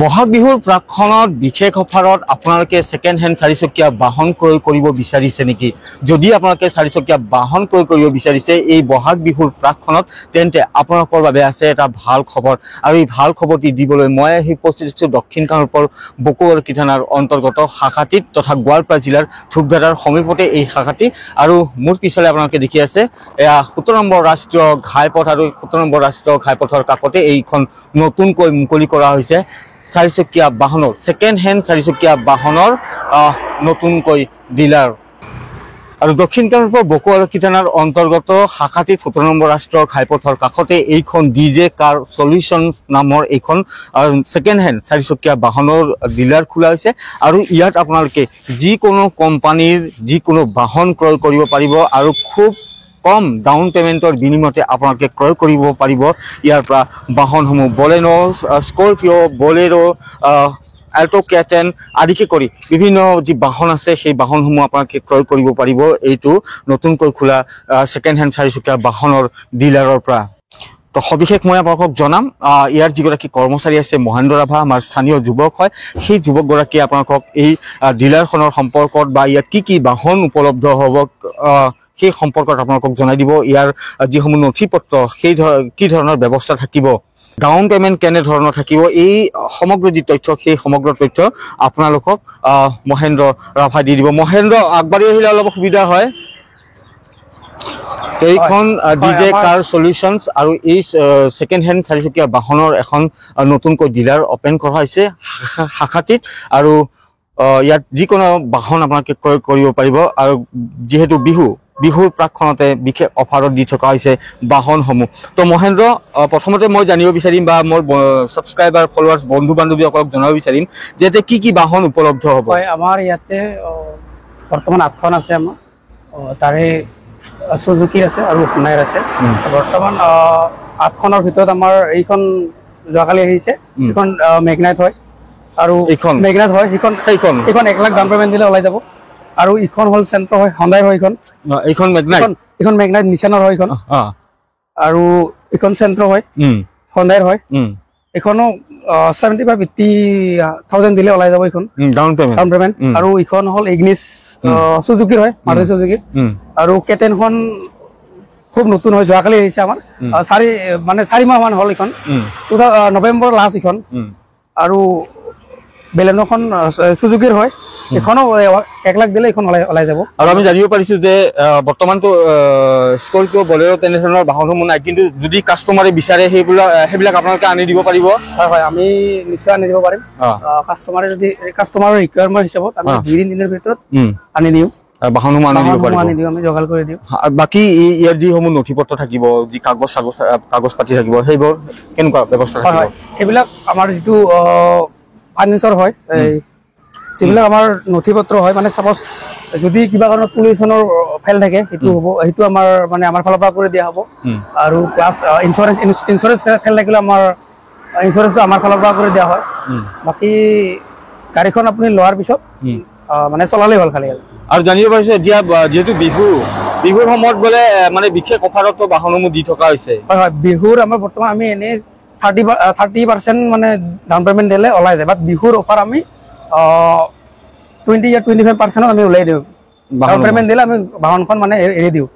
বহাগ বিহুৰ প্ৰাকখনত বিশেষ অফাৰত আপোনালোকে সেকেন্ড হেণ্ড চাৰিচকীয়া বাহন ক্ৰয় কৰিব বিচাৰিছে নেকি? যদি আপোনালোকে চাৰিচকীয়া বাহন ক্ৰয় কৰিব বিচাৰিছে এই বহাগ বিহুৰ প্ৰাকখনত তেন্তে আপোনালোকৰ বাবে আছে এটা ভাল খবৰ। আৰু এই ভাল খবৰটি দিবলৈ মই আহি উপস্থিত হৈছোঁ দক্ষিণ কামৰূপৰ বকুৱালকি থানাৰ অন্তৰ্গত শাখাটিত তথা গোৱালপাৰা জিলাৰ ধূপধাৰাৰ সমীপতে এই শাখাটি। আৰু মোৰ পিছলে আপোনালোকে দেখি আছে এয়া 17 নম্বৰ ৰাষ্ট্ৰীয় ঘাইপথ আৰু 17 নম্বৰ ৰাষ্ট্ৰীয় ঘাইপথৰ কাষতে এইখন নতুনকৈ মুকলি কৰা হৈছে চাৰিচকীয়া বাহনৰ সেকেন্ড হেণ্ড চাৰিচকীয়া বাহনৰ নতুনকৈ ডিলাৰ। আৰু দক্ষিণ কামৰূপৰ বকুৱালকি থানাৰ অন্তৰ্গত শাখাটিত 17 নম্বৰ ৰাষ্ট্ৰীয় ঘাইপথৰ কাষতে এইখন ডিজে কাৰ সলিউশনছ নামৰ এইখন সেকেন্ড হেণ্ড চাৰিচকীয়া বাহনৰ ডিলাৰ খোলা হৈছে। আৰু ইয়াত আপোনালোকে যিকোনো কোম্পানীৰ যিকোনো বাহন ক্ৰয় কৰিব পাৰিব আৰু খুব কম ডাউন পেমেন্টৰ বিনিময়তে আপোনালোকে ক্ৰয় কৰিব পাৰিব ইয়াৰ পৰা বাহনসমূহ Baleno, Scorpio', Bolero, Alto K ten আদিকে কৰি বিভিন্ন যি বাহন আছে সেই বাহনসমূহ আপোনালোকে ক্ৰয় কৰিব পাৰিব এইটো নতুনকৈ খোলা সেকেন্ড হেণ্ড চাৰিচকীয়া বাহনৰ ডিলাৰৰ পৰা। তো সবিশেষ মই আপোনালোকক জনাম। ইয়াৰ যিগৰাকী কৰ্মচাৰী আছে মহেন্দ্ৰ ৰাভা, আমাৰ স্থানীয় যুৱক হয়, সেই যুৱকগৰাকীয়ে আপোনালোকক এই ডিলাৰখনৰ সম্পৰ্কত বা ইয়াত কি কি বাহন উপলব্ধ হ'ব সেই সম্পৰ্কত আপোনালোকক জনাই দিব। ইয়াৰ যিসমূহ নথি পত্ৰ সেই কি ধৰণৰ ব্যৱস্থা থাকিব, ডাউন পেমেন্ট কেনে ধৰণৰ থাকিব, এই সমগ্ৰ যি তথ্য সেই সমগ্ৰ তথ্য আপোনালোকক মহেন্দ্ৰ ৰাভাই দি দিব। মহেন্দ্ৰ আগবাঢ়ি আহিলে অলপ সুবিধা হয়। এইখন ডিজে কাৰ সলিউশনছ আৰু এই সেকেন্ড হেণ্ড চাৰিচকীয়া বাহনৰ এখন নতুনকৈ ডিলাৰ অপেন কৰা হৈছে শাখাটিত। আৰু ইয়াত যিকোনো বাহন আপোনালোকে ক্ৰয় কৰিব পাৰিব। আৰু যিহেতু বিহুৰ প্ৰাকখনতে বিশেষ অফাৰত দি থকা হৈছে বাহনসমূহ। তো মহেন্দ্ৰ, প্ৰথমতে মই জানিব বিচাৰিম বা মোৰ ছাবস্ক্ৰাইবাৰ ফলোৱাৰ্ছ বন্ধু বান্ধৱীসকলক জনাব বিচাৰিম যে কি কি বাহন উপলব্ধ হ'ব? আমাৰ ইয়াতে বৰ্তমান 8খন আছে। আমাৰ তাৰে সুজুকিৰ আছে আৰু হুণ্ডাইৰ আছে। বৰ্তমান 8খনৰ ভিতৰত আমাৰ এইখন যোৱাকালি আহিছে, এইখন মেগনাইট হয়। আৰু এইখন মেগনাইট হয়, এইখন 1 লাখ ডাউন পেমেণ্ট দিলে ওলাই যাব। আৰু ইখন হ'ল চেণ্ট্ৰ হয়, হুণ্ডাইৰ হয়। এইখন মেগনাইট নিচানৰ হয় এইখন। আৰু এইখন চেণ্ট্ৰ হয়, হুণ্ডাইৰ হয়। এইখনো 75,000 দিলে ওলাই যাব এইখন ডাউন পেমেণ্ট। আৰু এইখন হ'ল ইগনিছ সুজুকিৰ হয়, মাৰুতি সুজুকিৰ। আৰু কেটেনখন খুব নতুন হয়, যোৱাকালি আহিছে আমাৰ। 4 মাহ মান হ'ল এইখন, নৱেম্বৰ লাষ্ট এইখন। আৰু বেলেনোখন সুজুকিৰ হয়, এখনো 1 লাখ দিলে এইখন ওলাই যাব। আৰু আমি জানিব পাৰিছো যে বৰ্তমানতো স্কৰপিঅ', বলেৰো তেনেধৰণৰ বাহনসমূহ নাই, কিন্তু যদি কাষ্টমাৰে বিচাৰে সেইবিলাক আপোনালোকে আনি দিব পাৰিব? হয়, আমি নিশ্চয় আনি দিব পাৰিম। কাষ্টমাৰৰ ৰিকুৱাৰমেণ্ট হিচাপত আমি 2-3 দিনৰ ভিতৰত আনি দিওঁ, বাহনসমূহ আনি দিওঁ, আমি যোগাৰ কৰি দিওঁ। বাকী ইয়াৰ যিসমূহ নথি পত্ৰ থাকিব, যি কাগজ পাতি থাকিব, সেইবোৰ কেনেকুৱা ব্যৱস্থা থাকিব? সেইবিলাক আমাৰ যিটো ফাইনেন্সৰ হয়, যিবিলাক আমাৰ নথি পত্ৰ হয়, মানে চাপ'জ যদি কিবা কাৰণত পলিউশ্যনৰ ফেল থাকে সেইটো আমাৰ ফালৰ পৰা কৰি দিয়া হ'ব। আৰু প্লাছ ইঞ্চুৰেঞ্চ ফেল থাকিলে আমাৰ ইঞ্চুৰেঞ্চটো আমাৰ ফালৰ পৰা কৰি দিয়া হয়। বাকী গাড়ীখন আপুনি লোৱাৰ পিছত মানে চলালেই হ'ল খালি। আৰু জানিব পাৰিছো এতিয়া যিহেতু বিহুৰ সময়ত বোলে মানে বিশেষ অফাৰতো বাহনসমূহ দি থকা হৈছে? হয়, বিহুৰ আমাৰ বৰ্তমান আমি এনেই 30% মানে ডাউন পেমেণ্ট দিলে ওলাই যায়। বাট বিহুৰ অফাৰ আমি 20-25% আমি ওলাই দিওঁ। ডাউন পেমেণ্ট দিলে আমি বাহনখন মানে এৰি দিওঁ।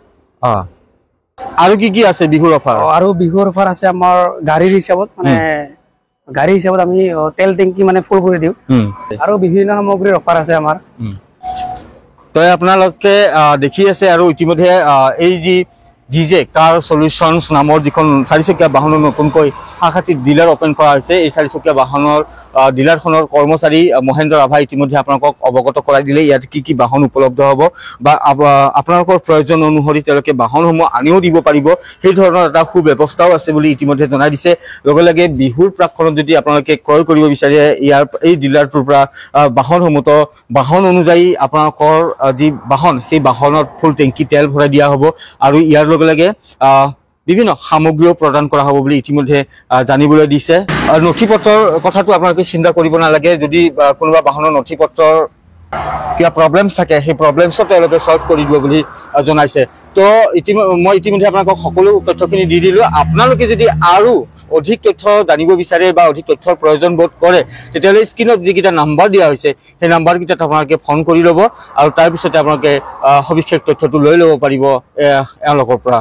আৰু কি আছে বিহুৰ অফাৰ? আৰু বিহুৰ অফাৰ আছে আমাৰ গাড়ীৰ হিচাপত, আমি তেল টেংকি মানে ফুল কৰি দিওঁ। আৰু বিভিন্ন সামগ্ৰীৰ অফাৰ আছে আমাৰ। তো আপোনালোকে দেখি আছে। আৰু ইতিমধ্যে এই যি ডিজে কাৰ সলিউশনছ নামৰ যিখন চাৰিচকীয়া বাহনৰ নতুনকৈ শাখাটিত ডিলাৰ অপেন কৰা হৈছে, এই চাৰিচকীয়া বাহনৰ ডিলাৰখনৰ কৰ্মচাৰী মহেন্দ্ৰ ৰাভাই ইতিমধ্যে আপোনালোকক অৱগত কৰাই দিলে ইয়াত কি কি বাহন উপলব্ধ হ'ব বা আপোনালোকৰ প্ৰয়োজন অনুসৰি তেওঁলোকে বাহনসমূহ আনিও দিব পাৰিব। সেই ধৰণৰ এটা সুব্যৱস্থাও আছে বুলি ইতিমধ্যে জনাই দিছে। লগে লগে বিহুৰ প্ৰাকখনত যদি আপোনালোকে ক্ৰয় কৰিব বিচাৰে এই ডিলাৰটোৰ পৰা বাহনসমূহতো বাহন অনুযায়ী আপোনালোকৰ যি বাহন সেই বাহনত ফুল টেংকি তেল ভৰাই দিয়া হ'ব। আৰু ইয়াৰ লগে লগে বিভিন্ন সামগ্ৰীও প্ৰদান কৰা হ'ব বুলি ইতিমধ্যে জানিবলৈ দিছে। আৰু নথি পত্ৰৰ কথাটো আপোনালোকে চিন্তা কৰিব নালাগে। যদি কোনোবা বাহনৰ নথি পত্ৰৰ কিবা প্ৰব্লেমছ থাকে সেই প্ৰব্লেমছত তেওঁলোকে সলভ কৰি দিব বুলি জনাইছে। তো মই ইতিমধ্যে আপোনালোকক সকলো তথ্যখিনি দি দিলোঁ। আপোনালোকে যদি আৰু অধিক তথ্য জানিব বিচাৰে বা অধিক তথ্যৰ প্ৰয়োজন বোধ কৰে তেতিয়াহ'লে স্ক্ৰীনত যিকেইটা নাম্বাৰ দিয়া হৈছে সেই নাম্বাৰকেইটাত আপোনালোকে ফোন কৰি ল'ব আৰু তাৰপিছতে আপোনালোকে সবিশেষ তথ্যটো লৈ ল'ব পাৰিব এওঁলোকৰ পৰা।